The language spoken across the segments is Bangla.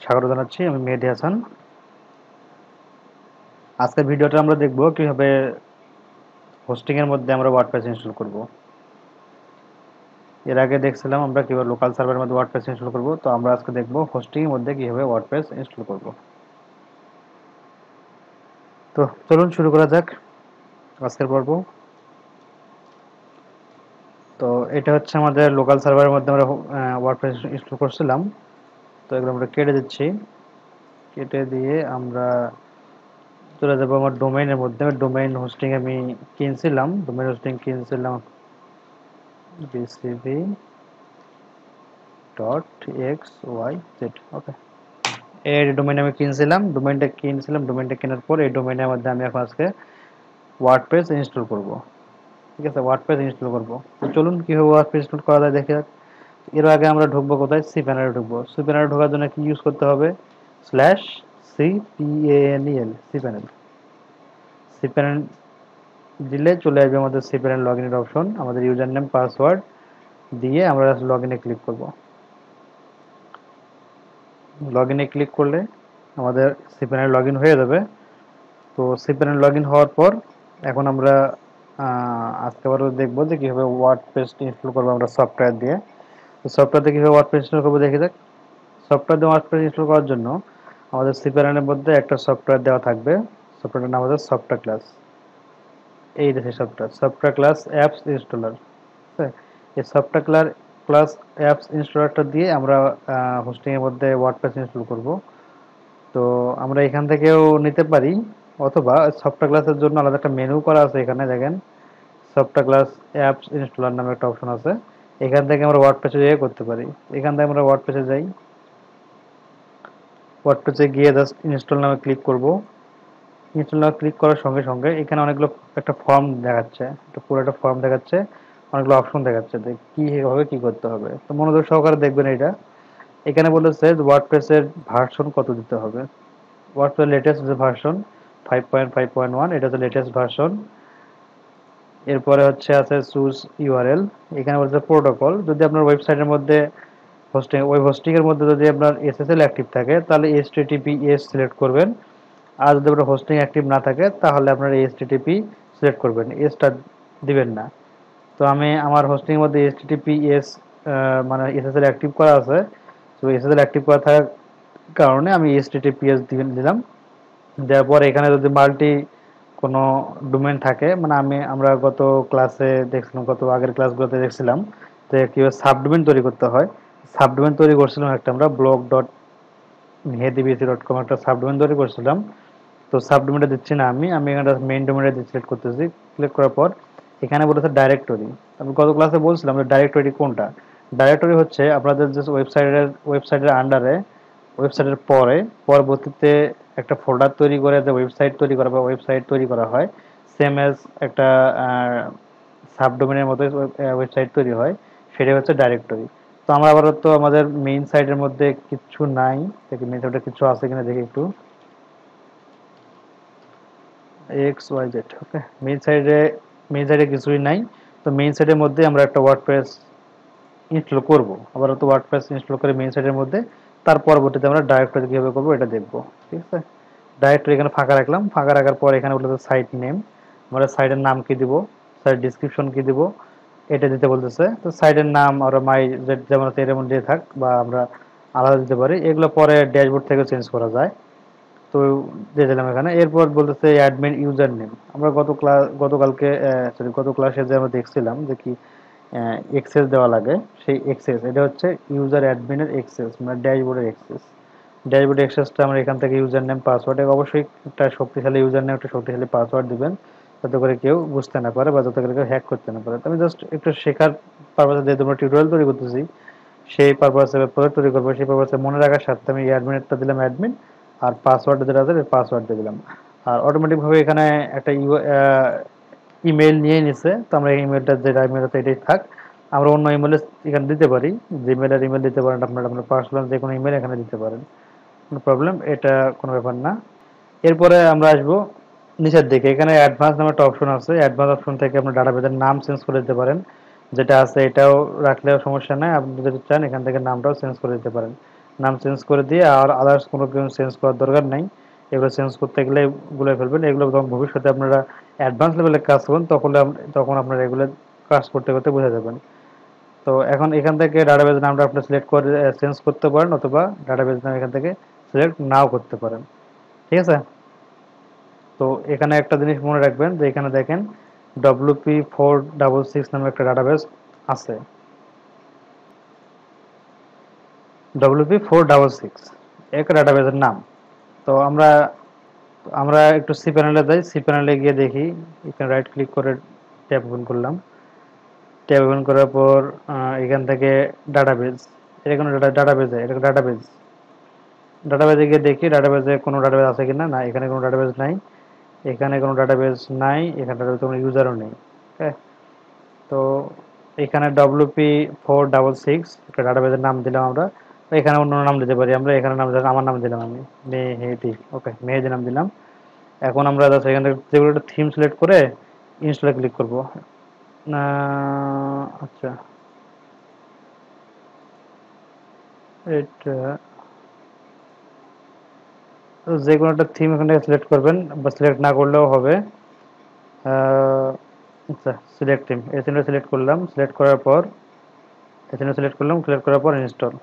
স্বাগত জানাচ্ছি। আমি মেহেদী হাসান। আজকের ভিডিওটা আমরা দেখব কিভাবে হোস্টিং এর মধ্যে আমরা ওয়ার্ডপ্রেস ইনস্টল করব। এর আগে দেখছিলাম আমরা কিভাবে লোকাল সার্ভারের মধ্যে ওয়ার্ডপ্রেস ইনস্টল করব, তো আমরা আজকে দেখব হোস্টিং এর মধ্যে কিভাবে ওয়ার্ডপ্রেস ইনস্টল করব। তো চলুন শুরু করা যাক আজকের পর্ব। তো এটা হচ্ছে আমাদের লোকাল সার্ভারের মধ্যে আমরা ওয়ার্ডপ্রেস ইনস্টল করছিলাম। তো এগুলো আমরা কেটে দিচ্ছি। কেটে দিয়ে আমরা চলে যাবো আমার ডোমেইনের মধ্যে। ডোমেইন হোস্টিং আমি কিনছিলাম, ডোমেইন হোস্টিং কিনছিলাম bcv .xyz। ওকে, এই ডোমেইন আমি ডোমেইনটা কেনার পর এই ডোমেইনের মধ্যে আমি এখন আজকে ওয়ার্ডপ্রেস ইনস্টল করব। ঠিক আছে, ওয়ার্ডপ্রেস ইনস্টল করব। তো চলুন কিভাবে ওয়ার্ডপ্রেস ইনস্টল করা যায় দেখে যাক। এর আগে আমরা ঢুকবো কোথায়? সি প্যানেলে ঢুকবো। সি প্যানেলে ঢোকার জন্য কি ইউজ করতে হবে? /cpanel, C panel. C panel দিলে চলে আসবে আমাদের সি প্যানেল লগইনের অপশন। আমাদের ইউজার নেম পাসওয়ার্ড দিয়ে আমরা লগইনে ক্লিক করব। লগইনে ক্লিক করলে আমাদের সি প্যানেল লগইন হয়ে যাবে। তো সি প্যানেল লগইন হওয়ার পর এখন আমরা আজকে আবার দেখবো যে কিভাবে ওয়ার্ডপ্রেস ইনস্টল করবো আমরা সফটওয়্যার দিয়ে। তো সফটওয়্যার দিয়ে কিভাবে ওয়ার্ডপ্রেস ইনস্টল করবো দেখে যাক। সফটওয়্যার দিয়ে ওয়ার্ডপ্রেস ইনস্টল করার জন্য আমাদের সি প্যানেলের মধ্যে একটা সফটওয়্যার দেওয়া থাকবে। সফটওয়্যারটার নাম হচ্ছে সফটওয়্যার ক্লাস। এই যে সফটওয়্যার ক্লাস অ্যাপস ইনস্টলার। এই সফটওয়্যার ক্লাস অ্যাপস ইনস্টলারটা দিয়ে আমরা হোস্টিং এর মধ্যে ওয়ার্ডপ্রেস ইনস্টল করব। তো আমরা এখান থেকেও নিতে পারি, অথবা সফটওয়্যার ক্লাসের জন্য আলাদা একটা মেনু করা আছে। এখানে দেখেন সফটওয়্যার ক্লাস অ্যাপস ইনস্টলার নামে একটা অপশন আছে। এখান থেকে আমরা ওয়ার্ডপ্রেসে গিয়ে করতে পারি। এখান থেকে আমরা ওয়ার্ডপ্রেসে যাই। ওয়ার্ডপ্রেসে গিয়ে জাস্ট ইনস্টল নামে ক্লিক করব। ইনস্টল নামে ক্লিক করার সঙ্গে সঙ্গে এখানে অনেকগুলো একটা ফর্ম দেখাচ্ছে, পুরো একটা ফর্ম দেখাচ্ছে, অনেকগুলো অপশন দেখাচ্ছে যে কিভাবে কি করতে হবে। তো মনোযোগ সহকারে দেখবেন এটা। এখানে বলেছে ওয়ার্ডপ্রেসের ভার্সন কত দিতে হবে। ওয়ার্ডপ্রেস লেটেস্ট যে ভার্সন 5.5.1, এটা হচ্ছে লেটেস্ট ভার্সন। এরপরে হচ্ছে আছে চুজ ইউআরএল। এখানে বলছে প্রোটোকল। যদি আপনার ওয়েবসাইটের মধ্যে ওয়েব হোস্টিং এর মধ্যে যদি আপনার এসএসএল অ্যাক্টিভ থাকে তাহলে HTTPS সিলেক্ট করবেন। আর যদি আপনার হোস্টিং অ্যাক্টিভ না থাকে তাহলে আপনার HTTP সিলেক্ট করবেন, এসটা দিবেন না। তো আমি আমার হোস্টিং এর মধ্যে HTTPS মানে এসএসএল অ্যাক্টিভ করা আছে। তো এসএসএল অ্যাক্টিভ করা থাকার কারণে আমি HTTPS দিলাম। দেওয়ার পর এখানে যদি মাল্টি কোনো ডোমেইন থাকে, মানে আমরা গত ক্লাসে দেখছিলাম, গত আগের ক্লাসগুলোতে দেখছিলাম যে কিভাবে সাবডোমেইন তৈরি করতে হয়। সাবডোমেইন তৈরি করছিলাম একটা আমরা blog.mehedibc.com একটা সাবডোমেইন তৈরি করছিলাম। তো সাবডোমেইনটা দিচ্ছি না, আমি এখানে মেইন ডোমেইনটা দিয়ে সিলেক্ট করতেছি। ক্লিক করার পর এখানে বলেছে ডাইরেক্টরি। আমি গত ক্লাসে বলছিলাম যে ডাইরেক্টরি কোনটা। ডাইরেক্টরি হচ্ছে আপনাদের যে ওয়েবসাইটের আন্ডারে, ওয়েবসাইটের পরবর্তীতে একটা ফোল্ডার তৈরি করে যে ওয়েবসাইট তৈরি করা বা ওয়েবসাইট তৈরি করা হয়, সেম এজ একটা সাবডোমেনের মতো ওয়েবসাইট তৈরি হয়, সেটাই হচ্ছে ডাইরেক্টরি। তো আমরা আপাতত আমাদের মেইন সাইটের মধ্যে কিছু নাই, দেখি মেইন সাইটে কিছু আছে কিনা দেখি একটু। XYZ, ওকে, মেইন সাইডে কিছুই নাই। তো মেইন সাইডের মধ্যে আমরা একটা ওয়ার্ডপ্রেস ইনস্টল করব। আপাতত ওয়ার্ডপ্রেস ইনস্টল করে মেইন সাইডের মধ্যে, তার পরবর্তীতে আমরা ডাইরেক্টরি কিভাবে করবো এটা দেখবো। ঠিক আছে, ডাইরেক্টরি এখানে ফাঁকা রাখলাম। ফাঁকা রাখার পর এখানে বলতে সাইট নেম, আমরা সাইটের নাম কি দিব, সাইট ডিসক্রিপশন কি দিব, এটা দিতে বলতেছে। তো সাইটের নাম আমরা মাই যেমন আছে এরকম দিয়ে থাক, বা আমরা আলাদা দিতে পারি। এগুলো পরে ড্যাশবোর্ড থেকে চেঞ্জ করা যায়। তো দিয়ে দিলাম এখানে। এরপর বলতেছে অ্যাডমিন ইউজার নেম। আমরা গত ক্লাসে যে আমরা দেখছিলাম যে কি এক্সেস দেওয়া লাগে, সেই এক্সেস এটা হচ্ছে ইউজার অ্যাডমিনের এক্সেস, মানে ড্যাশবোর্ডের এক্সেস। ড্যাশবোর্ড এক্সেসটা আমরা এখান থেকে ইউজার নেম পাসওয়ার্ড, অবশ্যই একটা শক্তিশালী ইউজার নেম, একটা শক্তিশালী পাসওয়ার্ড দিবেন, যাতে করে কেউ বুঝতে না পারে বা যাতে করে কেউ হ্যাক করতে না পারে। তো আমি জাস্ট একটু শেখার পারপাসে, যেহেতু আমরা টিউটোরিয়াল তৈরি করতেছি, সেই পারপাসে প্রজেক্ট তৈরি করবো, সেই পারপাসে মনে রাখার সাথে আমি অ্যাডমিনটা দিলাম অ্যাডমিন, আর পাসওয়ার্ড যেটা আছে পাসওয়ার্ড দিয়ে দিলাম। আর অটোমেটিকভাবে এখানে একটা ইমেল নিয়ে নিছে। তো আমরা এই ইমেলটা, যেটা ইমেল আছে এটাই থাক। আমরা অন্য ইমেল এখানে দিতে পারি, জিমেলের ইমেল দিতে পারেন, আপনার পার্সোনাল যে কোনো ইমেল এখানে দিতে পারেন, কোনো প্রবলেম, এটা কোনো ব্যাপার না। এরপরে আমরা আসবো নিচের দিকে। এখানে অ্যাডভান্স নামে একটা অপশন আছে। অ্যাডভান্স অপশন থেকে আপনার ডাটাবেসের নাম চেঞ্জ করে দিতে পারেন। যেটা আছে এটাও রাখলেও সমস্যা নাই, আপনি যদি চান এখান থেকে নামটাও চেঞ্জ করে দিতে পারেন। নাম চেঞ্জ করে দিয়ে আর আদার্স কোনো কিছু চেঞ্জ করার দরকার নাই। এগুলো চেঞ্জ করতে গেলে ভুলে ফেলবেন। এগুলো যখন ভবিষ্যতে আপনারা অ্যাডভান্স লেভেলে কাজ করবেন তখন আপনারা এগুলো কাজ করতে করতে বুঝে যাবেন। তো এখন এখান থেকে ডাটাবেজ নামটা আপনি সিলেক্ট করে চেঞ্জ করতে পারেন, অথবা ডাটাবেজ নাম এখান থেকে সিলেক্ট নাও করতে পারেন। ঠিক আছে? তো এখানে একটা জিনিস মনে রাখবেন যে এখানে দেখেন WP466 নামে একটা ডাটাবেজ আছে। WP466 একটা ডাটাবেজের নাম। তো আমরা আমরা একটু সি প্যানেলে যাই। সি প্যানেলে গিয়ে দেখি, এখানে রাইট ক্লিক করে ট্যাব ওপেন করলাম। ট্যাব ওপেন করার পর এখান থেকে ডাটাবেজ, এটা কোনো ডাটাবেজ, এটা ডাটাবেজ। ডাটাবেজে গিয়ে দেখি ডাটাবেজে কোনো ডাটাবেজ আছে কিনা। না, এখানে কোনো ডাটাবেজ নাই। এখানে কোনো ডাটাবেজ নাই। এখানে ডাটাবেজ কোনো ইউজারও নেই। ওকে, তো এখানে WP466 একটা ডাটাবেজের নাম দিলাম আমরা। এখানে অন্য নাম দিতে পারি আমরা। এখানে নাম দিলাম, আমার নাম দিলাম আমি মেহেদি। ওকে, মেহেদি নাম দিলাম। এখন আমরা জাস্ট এখান থেকে যেগুলো একটা থিম সিলেক্ট করে ইনস্টলে ক্লিক করব। আচ্ছা, এটা যে কোনো একটা থিম এখান থেকে সিলেক্ট করবেন, বা সিলেক্ট না করলেও হবে। আচ্ছা, সিলেক্ট থিম, এই থিমটা সিলেক্ট করলাম। সিলেক্ট করার পর এই থিমটা সিলেক্ট করলাম। সিলেক্ট করার পর ইনস্টল।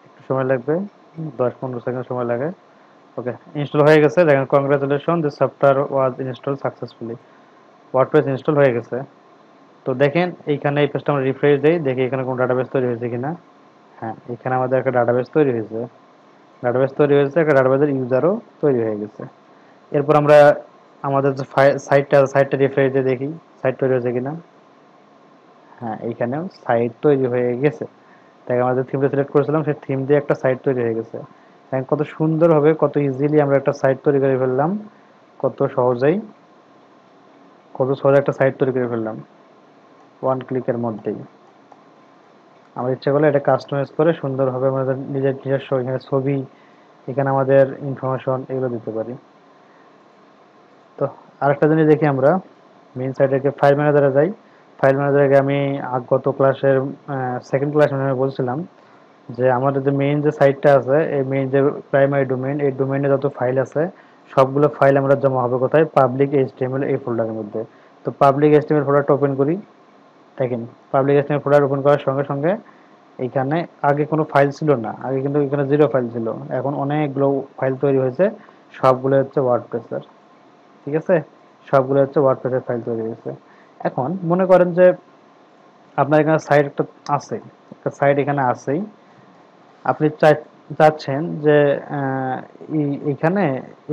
একটু সময় লাগবে, 10-15 সেকেন্ড সময় লাগে। ওকে, ইনস্টল হয়ে গেছে। দেখেন, congratulation, this software was install successfully. WordPress install হয়ে গেছে। তো দেখেন এইখানে এই পেজটা আমরা রিফ্রেশ দেই, দেখি এখানে কোনো ডাটাবেস তৈরি হয়েছে কিনা। হ্যাঁ, এখানে আমাদের একটা ডাটাবেস তৈরি হয়েছে। ডাটাবেস তৈরি হয়েছে, একটা ডাটাবেসের ইউজারও তৈরি হয়ে গেছে। এরপর আমরা আমাদের যে সাইটটা রিফ্রেশ দিয়ে দেখি সাইট তৈরি হয়েছে কিনা। হ্যাঁ, এইখানেও সাইট তৈরি হয়ে গেছে। তাই আমাদের থিমটা সিলেক্ট করেছিলাম, সেই থিম দিয়ে একটা সাইট তৈরি হয়ে গেছে। দেখেন কত সুন্দরভাবে, কত ইজিলি আমরা একটা সাইট তৈরি করে ফেললাম। কত সহজেই, কত সহজে একটা সাইট তৈরি করে ফেললাম ওয়ান ক্লিকের মধ্যেই। আমরা ইচ্ছা করলে এটা কাস্টমাইজ করে সুন্দরভাবে আমাদের নিজস্ব এখানে ছবি, এখানে আমাদের ইনফরমেশন এগুলো দিতে পারি। তো আরেকটা জিনিস দেখি আমরা, মেইন সাইটে ফাইল ম্যানেজারে যাই। ফাইল ম্যানেজারে আমি গত ক্লাসের সেকেন্ড ক্লাস আমি বলছিলাম যে আমাদের যে মেইন যে সাইটটা আছে, এই মেইন যে প্রাইমারি ডোমেইন, এই ডোমেইনে যত ফাইল আছে সবগুলো ফাইল আমরা জমা হবে কোথায়? পাবলিক এইচটিএমএল এই ফোল্ডারের মধ্যে। তো পাবলিক এইচটিএমএল ফোল্ডারটা ওপেন করি। দেখেন, পাবলিক এইচটিএমএল ফোল্ডার ওপেন করার সঙ্গে সঙ্গে এইখানে আগে কোনো ফাইল ছিল না। আগে কিন্তু এখানে জিরো ফাইল ছিল। এখন অনেকগুলো ফাইল তৈরি হয়েছে। সবগুলো হচ্ছে ওয়ার্ডপ্রেসের। ঠিক আছে, সবগুলো হচ্ছে ওয়ার্ডপ্রেসের ফাইল তৈরি হয়েছে। এখন মনে করেন যে আপনার এখানে সাইট একটা আছে, একটা সাইট এখানে আছেই। আপনি চাচ্ছেন যে আহ, এইখানে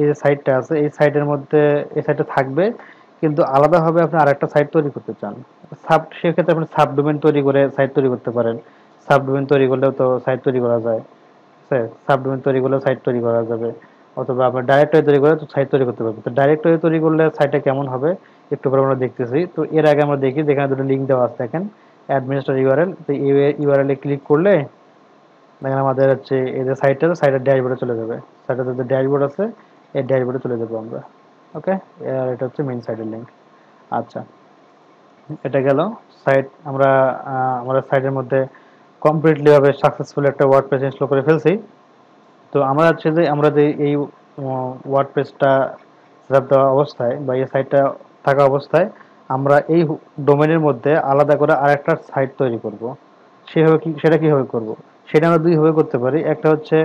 এই যে সাইটটা আছে, এই সাইটের মধ্যে এই সাইটটা থাকবে, কিন্তু আলাদাভাবে আপনি আরেকটা সাইট তৈরি করতে চান। সেক্ষেত্রে আপনি সাবডোমেন তৈরি করে সাইট তৈরি করতে পারেন। সাবডোমেন তৈরি করলেও তো সাইট তৈরি করা যায়। ঠিক আছে, সাবডোমেন তৈরি করলেও সাইট তৈরি করা যাবে। অথবা আপনার ডাইরেক্টরি তৈরি করে তো সাইট তৈরি করতে পারবেন। তো ডাইরেক্টরি তৈরি করলে সাইটটা কেমন হবে একটু পরে আমরা দেখতেছি। তো এর আগে আমরা দেখি, যেখানে দুটো লিঙ্ক দেওয়া আছে দেখেন, অ্যাডমিনিস্ট্রেটর ইউআরএল। তো এই ইউআরএল এ ক্লিক করলে দেখেন আমাদের হচ্ছে এই যে সাইটটা, সাইটের ড্যাশবোর্ডে চলে যাবে। সাইটের যে ড্যাশবোর্ড আছে, এই ড্যাশবোর্ডে চলে যাবো আমরা। ওকে, আর এটা হচ্ছে মেইন সাইটের লিঙ্ক। আচ্ছা, এটা গেল সাইট। আমরা আমাদের সাইটের মধ্যে কমপ্লিটলি ভাবে সাকসেসফুল একটা ওয়ার্ডপ্রেস ইনস্টল করে ফেলছি। তো আমরা হচ্ছে যে আমরা যে এই ওয়ার্ডপ্রেসটা সেটআপ দেওয়া অবস্থায় বা এই সাইটটা থাকা অবস্থায় আমরা এই ডোমেনের মধ্যে আলাদা করে আরেকটা সাইট তৈরি করব। সেটা কিভাবে করব? সেটা আমরা দুইভাবে করতে পারি। একটা হচ্ছে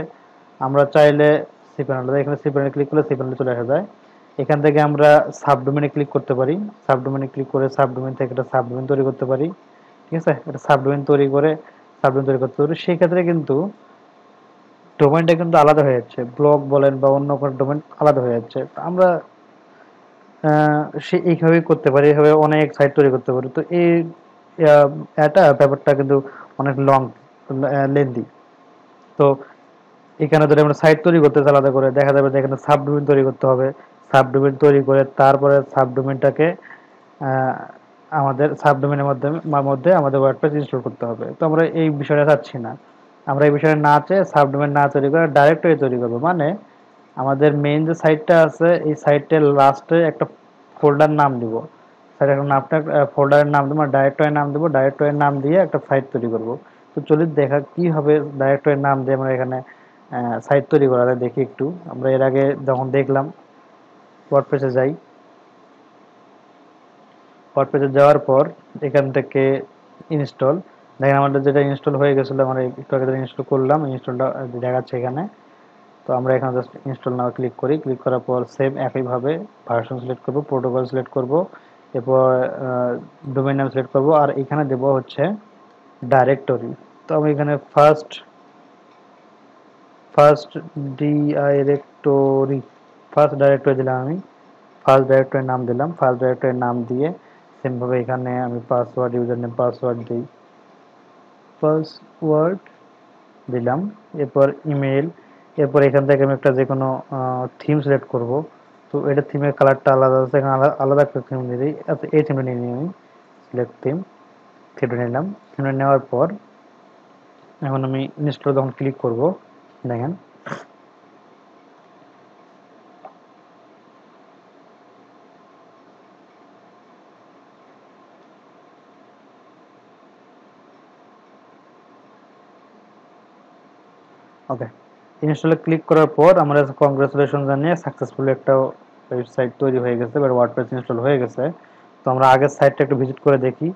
আমরা চাইলে সি প্যানেল, এখানে সি প্যানেলে ক্লিক করলে সি প্যানেলে চলে আসা যায়। এখান থেকে আমরা সাবডোমেনে ক্লিক করতে পারি। সাবডোমেনে ক্লিক করে সাবডোমেন থেকে একটা সাবডোমেন তৈরি করতে পারি। ঠিক আছে, একটা সাবডোমেন তৈরি করে সাবডোমেন তৈরি করতে পারি। সেই ক্ষেত্রে কিন্তু ডোমেইনটা কিন্তু আলাদা হয়ে যাচ্ছে। ব্লগ বলেন বা অন্য কোনো ডোমেইন আলাদা হয়ে যাচ্ছে। তো আমরা এইভাবেই করতে পারি। এইভাবে অনেক সাইট তৈরি করতে পারি। তো এই এটা ব্যাপারটা কিন্তু অনেক লেন্দি। তো এখানে যদি আমরা সাইট তৈরি করতে চাই আলাদা করে, দেখা যাবে যে এখানে সাবডোমেইন তৈরি করতে হবে। সাবডোমেইন তৈরি করে তারপরে সাবডোমেইনটাকে আমাদের সাবডোমেইনের মধ্যে আমাদের ওয়ার্ডপ্রেস ইনস্টল করতে হবে। তো আমরা এই বিষয়টা চাচ্ছি না। আমরা এই বিষয়টা না চেয়ে সাবডোমেইন না তৈরি করে ডাইরেক্টরি তৈরি করবো। মানে আমাদের মেইন যে সাইটটা আছে এই সাইটের লাস্টে একটা ফোল্ডার নাম দিব। সাইটের নামটা ফোল্ডারের নাম দেবো, ডাইরেক্টরির নাম দেবো, ডাইরেক্টরির নাম দিয়ে একটা সাইট তৈরি করব। তো চলি দেখা কি হবে ডাইরেক্টরির নাম দিয়ে আমরা এখানে সাইট তৈরি করা যায় দেখি একটু। আমরা এর আগে যখন দেখলাম ওয়ার্ডপ্রেসে যাই, ওয়ার্ডপ্রেসে যাওয়ার পর এখান থেকে ইনস্টল, দেখেন আমাদের যেটা ইনস্টল হয়ে গেছিলো, আমরা একটু আগে ইনস্টল করলাম, ইনস্টলটা দেখাচ্ছে এখানে। তো আমরা এখানে জাস্ট ইনস্টল নাও ক্লিক করি, ক্লিক করার পর সেম একইভাবে ভার্সন সিলেক্ট করব, প্রোটোকল সিলেক্ট করব, এরপর ডোমেইন নাম সিলেক্ট করব, আর এখানে দেব হচ্ছে ডাইরেক্টরি। তো আমি এখানে ফার্স্ট ডিরেক্টরি, ফার্স্ট ডাইরেক্টরি দিলাম, আমি ফার্স্ট ডাইরেক্টরির নাম দিলাম, ফার্স্ট ডাইরেক্টরির নাম দিয়ে সেমভাবে এখানে আমি পাসওয়ার্ড, ইউজার নেম পাসওয়ার্ড দিই, পাসওয়ার্ড দিলাম, এরপর ইমেল, এরপর এখান থেকে আমি একটা যে কোনো থিম সিলেক্ট করব। তো এটা থিমের কালারটা আলাদা আছে, এখানে আলাদা একটা থিম দিয়ে দিই। আচ্ছা এই থিমটা নিয়ে নিই আমি, সিলেক্ট থিম, থিমটা নিলাম। থিমটা নেওয়ার পর এখন আমি ইনস্টল যখন ক্লিক করব, দেখেন ওকে, ইনস্টলে ক্লিক করার পর আমরা কংগ্রেচুলেশন জানিয়ে সাকসেসফুলি একটা ওয়েবসাইট তৈরি হয়ে গেছে, এবার ওয়ার্ডপ্রেস ইনস্টল হয়ে গেছে। তো আমরা আগের সাইটটা একটু ভিজিট করে দেখি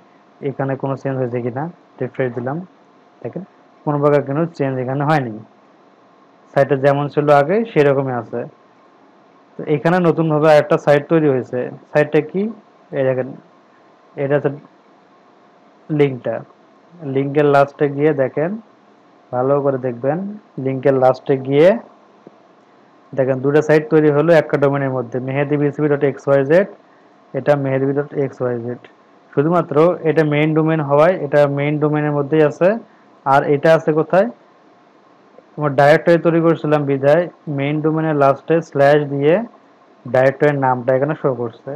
এখানে কোনো চেঞ্জ হয়েছে কিনা। রিফ্রেশ দিলাম, দেখেন কোনো প্রকার কোনো চেঞ্জ এখানে হয়নি, সাইটে যেমন ছিল আগে সেরকমই আছে। তো এখানে নতুনভাবে একটা সাইট তৈরি হয়েছে, সাইটটা কি এই দেখেন, এটা হচ্ছে লিঙ্কটা, লিঙ্কের লাস্টে গিয়ে দেখেন, ভালো করে দেখবেন, লিঙ্কের লাস্টে গিয়ে দেখেন দুটো সাইট তৈরি হলো একটা ডোমেনের মধ্যে, মেহেদিবিসিবি.xyz, এটা মেহেদিবি.xyz। শুধুমাত্র এটা মেইন ডোমেন হওয়ায় এটা মেইন ডোমেনের মধ্যেই আছে। আর এটা আছে কোথায়, আমার ডাইরেক্টরি তৈরি করেছিলাম বিধায় মেইন ডোমেনের লাস্টে স্ল্যাশ দিয়ে ডাইরেক্টরির নামটা এখানে শো করছে,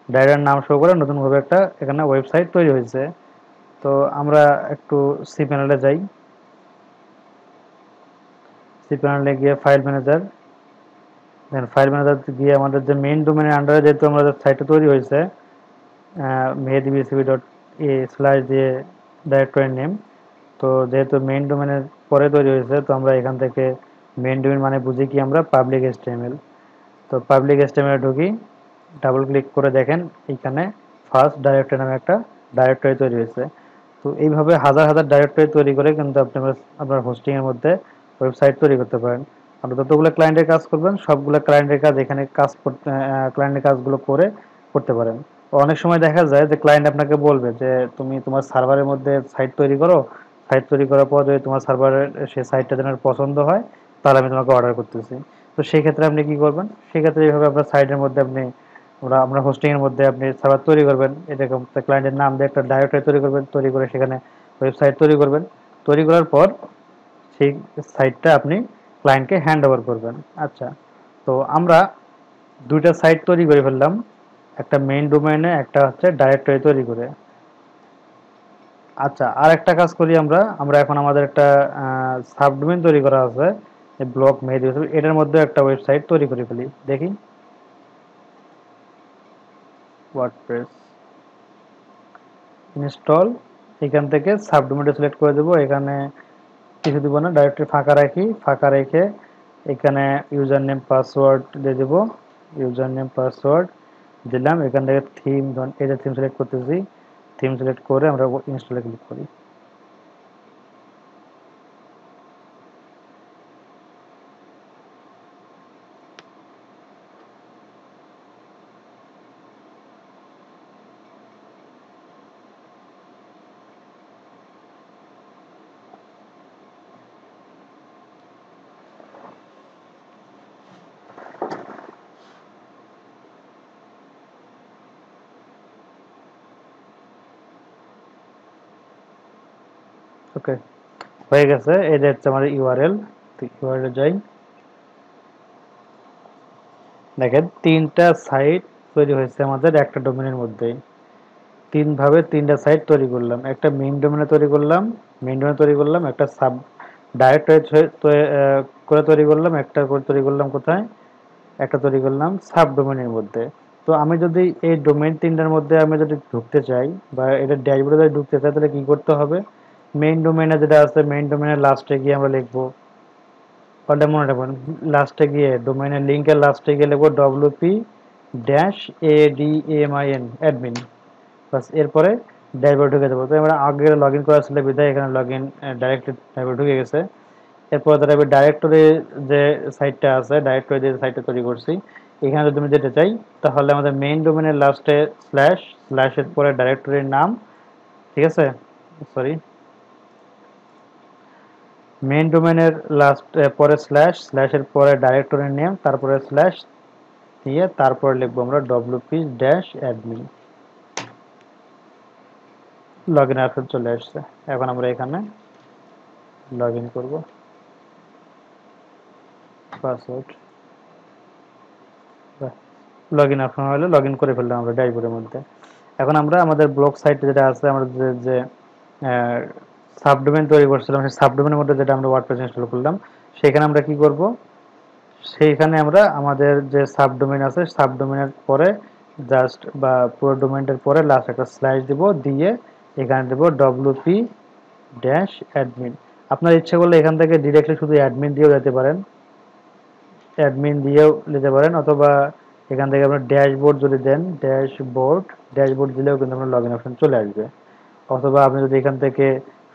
ডাইরেক্টরির নাম শো করে নতুনভাবে একটা এখানে ওয়েবসাইট তৈরি হয়েছে। তো আমরা একটু সি প্যানেলে যাই, সি প্যানেলে গিয়ে file manager, then file manager গিয়ে আমাদের যে মেইন ডোমেনের আন্ডারে যেহেতু আমাদের সাইটটা তৈরি হয়েছে মেহেদিবিসিবি ডট এ স্ল্যাশ দিয়ে ডাইরেক্টরির নেম, তো যেহেতু মেইন ডোমেনের পরে তৈরি হয়েছে তো আমরা এখান থেকে মেইন ডোমেন মানে বুঝি কি আমরা পাবলিক এইচটিএমএল। তো পাবলিক এইচটিএমএল ঢুকি, ডাবল ক্লিক করে দেখেন এখানে ফার্স্ট ডাইরেক্টরি নামে একটা ডাইরেক্টরি তৈরি হয়েছে। তো এইভাবে হাজার হাজার ডাইরেক্টরি তৈরি করে কিন্তু আপনি আপনার হোস্টিং এর মধ্যে ওয়েবসাইট তৈরি করতে পারেন। আপনি যতগুলো ক্লায়েন্টের কাজ করবেন সবগুলো ক্লায়েন্টের কাজ এখানে কাজ করতে, ক্লায়েন্টের কাজগুলো করে করতে পারেন। অনেক সময় দেখা যায় যে ক্লায়েন্ট আপনাকে বলবে যে তুমি তোমার সার্ভারের মধ্যে সাইট তৈরি করো, সাইট তৈরি করার পর যদি তোমার সার্ভারের সেই সাইটটা যেন পছন্দ হয় তাহলে আমি তোমাকে অর্ডার করতেছি। তো সেই ক্ষেত্রে আপনি কি করবেন, সেক্ষেত্রে এইভাবে আপনার সাইটের মধ্যে আপনি আমরা হোস্টিং এর মধ্যে আপনি সার্ভার তৈরি করবেন, এরকম ক্লায়েন্টের নাম দিয়ে একটা ডাইরেক্টরি তৈরি করবেন, তৈরি করে সেখানে ওয়েবসাইট তৈরি করবেন, তৈরি করার পর সেই সাইটটা আপনি ক্লায়েন্টকে হ্যান্ড ওভার করবেন। আচ্ছা, তো আমরা দুইটা সাইট তৈরি করে ফেললাম, একটা মেইন ডোমেইনে, একটা হচ্ছে ডাইরেক্টরি তৈরি করে। আচ্ছা আর একটা কাজ করি আমরা, আমরা এখন আমাদের একটা সাবডোমেইন তৈরি করা আছে ব্লগ মেহেদি, এটার মধ্যে একটা ওয়েবসাইট তৈরি করে ফেলি, দেখি ওয়ার্ডপ্রেস ইনস্টল, এখান থেকে সাবডোমেইনটা সিলেক্ট করে দেবো, এখানে কিছু দিব না, ডাইরেক্টরি ফাঁকা রাখি, ফাঁকা রেখে এখানে ইউজার নেম পাসওয়ার্ড দিয়ে দেবো, ইউজার নেম পাসওয়ার্ড দিলাম, এখান থেকে থিম, এই যে থিম সিলেক্ট করতেছি, থিম সিলেক্ট করে আমরা ইনস্টলে ক্লিক করি। ওকে, হয়ে গেছে, এই যে হচ্ছে আমার ইউআরএল। তো ইউআরএল যাই, দেখেন তিনটা সাইট তৈরি হয়েছে আমাদের একটা ডোমেনের মধ্যে, তিন ভাবে তিনটা সাইট তৈরি করলাম, একটা মেইন ডোমেনে তৈরি করলাম, মেইন ডোমেনে তৈরি করলাম, একটা ডাইরেক্টরি করে তৈরি করলাম, একটা করে তৈরি করলাম কোথায়, একটা তৈরি করলাম সাব ডোমেনের মধ্যে। তো আমি যদি এই ডোমেন তিনটার মধ্যে আমি যদি ঢুকতে চাই বা এটা ড্যাশবোর্ডে যদি ঢুকতে চাই, তাহলে কি করতে হবে, মেইন ডোমেনে যেটা আছে মেইন ডোমেনের লাস্টে গিয়ে আমরা লিখবো, ওটা মনে রাখবেন, লাস্টে গিয়ে ডোমেনের লিঙ্কের লাস্টে গিয়ে লিখবো ডব্লিউপি ড্যাশ ADMIN অ্যাডমিন, বাস এরপরে ড্যাশবোর্ড ঢুকে দেবো। তো আমরা আগে লগ ইন করা ছিল বিধায় এখানে লগ ইন ডাইরেক্টলি ড্যাশবোর্ড ঢুকে গেছে। এরপর ধর আমি ডাইরেক্টরি যে সাইটটা আছে, ডাইরেক্টরি যে সাইটটা তৈরি করছি, এখানে যদি আমি যেতে চাই, তাহলে আমাদের মেইন ডোমেনের লাস্টে স্ল্যাশ, স্ল্যাশের পরে ডাইরেক্টরির নাম, ঠিক আছে, সরি, মেইন ডোমেনের লাস্ট পরে স্ল্যাশ, স্ল্যাশের পরে ডাইরেক্টরির নেম, তারপরে স্ল্যাশ দিয়ে তারপরে লিখবো আমরা WP dash admin, log in option চলে আসছে। এখন আমরা এখানে লগ ইন করবো, পাসওয়ার্ড, লগ ইন অপশন হলে লগ ইন করে ফেললাম আমরা ড্যাশবোর্ডের মধ্যে। এখন আমরা আমাদের ব্লগ সাইট যেটা আছে, আমরা যে সাবডোমেন তৈরি করছিলাম, সেই সাবডোমেনের মধ্যে যেটা আমরা ওয়ার্ডপ্রেস ইনস্টল করলাম, সেখানে আমরা কি করব, সেইখানে আমরা আমাদের যে সাবডোমেন আছে, সাবডোমেনের পরে জাস্ট বা পুরো ডোমেনটার পরে লাস্ট একটা স্ল্যাশ দিব, দিয়ে এখানে দেব ডব্লিউপি ড্যাশ অ্যাডমিন। আপনার ইচ্ছে করলে এখান থেকে ডিরেক্টলি শুধু অ্যাডমিন দিয়েও যেতে পারেন, অ্যাডমিন দিয়েও নিতে পারেন, অথবা এখান থেকে আপনার ড্যাশবোর্ড যদি দেন, ড্যাশবোর্ড, ড্যাশবোর্ড দিলেও কিন্তু আপনার লগ ইন অপশন চলে আসবে। অথবা আপনি যদি এখান থেকে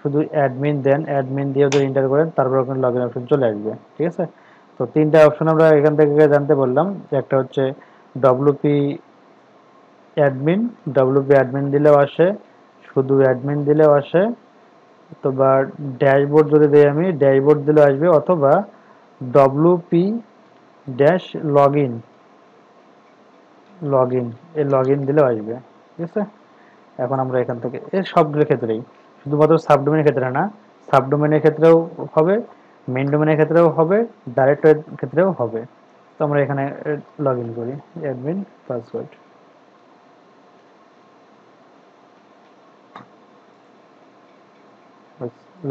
শুধু অ্যাডমিন দেন, অ্যাডমিন দিয়েও যদি এন্টার করেন, তারপর আপনার লগ ইন অপশন চলে আসবে, ঠিক আছে। তো তিনটা অপশন আমরা এখান থেকে জানতে বললাম, যে একটা হচ্ছে ডব্লিউপি অ্যাডমিন, ডব্লিউপি অ্যাডমিন দিলেও আসে, শুধু অ্যাডমিন দিলেও আসে, অথবা ড্যাশবোর্ড যদি দিই আমি, ড্যাশবোর্ড দিলেও আসবে, অথবা WP dash log in, log in, এই লগ ইন দিলেও আসবে, ঠিক আছে। এখন আমরা এখান থেকে এর সবগুলোর ক্ষেত্রেই, শুধুমাত্র সাবডোমেনের ক্ষেত্রে না, সাবডোমেনের ক্ষেত্রেও হবে, মেইন ডোমেনের ক্ষেত্রেও হবে, ডাইরেক্টরির ক্ষেত্রেও হবে। তো আমরা এখানে লগ ইন করি, অ্যাডমিন পাসওয়ার্ড,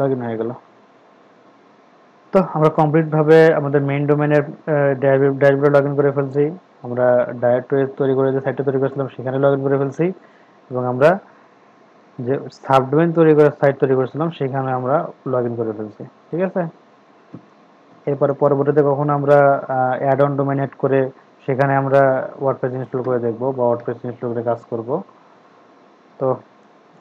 লগ ইন হয়ে গেল। তো আমরা কমপ্লিট ভাবে আমাদের মেইন ডোমেনের ড্যাশবোর্ডে লগ ইন করে ফেলছি, আমরা ডাইরেক্টরি তৈরি করে যে সাইটটা তৈরি করেছিলাম সেখানে লগ ইন করে ফেলছি, এবং আমরা যে সাবডোমেন তৈরি করে সাইট তৈরি করেছিলাম সেখানে আমরা লগ ইন করে ফেলছি, ঠিক আছে। এরপরে পরবর্তীতে কখনো আমরা অ্যাড অন ডোমেন এড করে সেখানে আমরা ওয়ার্ডপ্রেস ইনস্টল করে দেখব বা ওয়ার্ডপ্রেস ইনস্টল করে কাজ করব। তো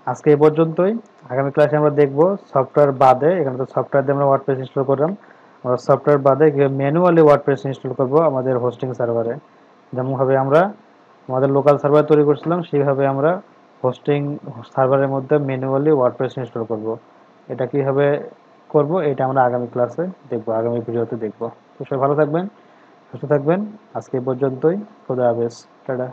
আজকে এই পর্যন্তই। আগামী ক্লাসে আমরা দেখব সফটওয়্যার বাদে, এখানে তো সফটওয়্যার দিয়ে আমরা ওয়ার্ডপ্রেস ইনস্টল করলাম, আমরা সফটওয়্যার বাদে ম্যানুয়ালি ওয়ার্ডপ্রেস ইনস্টল করব আমাদের হোস্টিং সার্ভারে। যেমনভাবে আমরা আমাদের লোকাল সার্ভার তৈরি করছিলাম, সেইভাবে আমরা হোস্টিং সার্ভারের মধ্যে ম্যানুয়ালি ওয়ার্ডপ্রেস ইনস্টল করব। এটা কিভাবে করব, এটা আমরা আগামী ক্লাসে দেখব, আগামী ভিডিওতে দেখব। তো সবাই ভালো থাকবেন, সুস্থ থাকবেন। আজকে এই পর্যন্তই। খোদা হাফেজ, টাটা।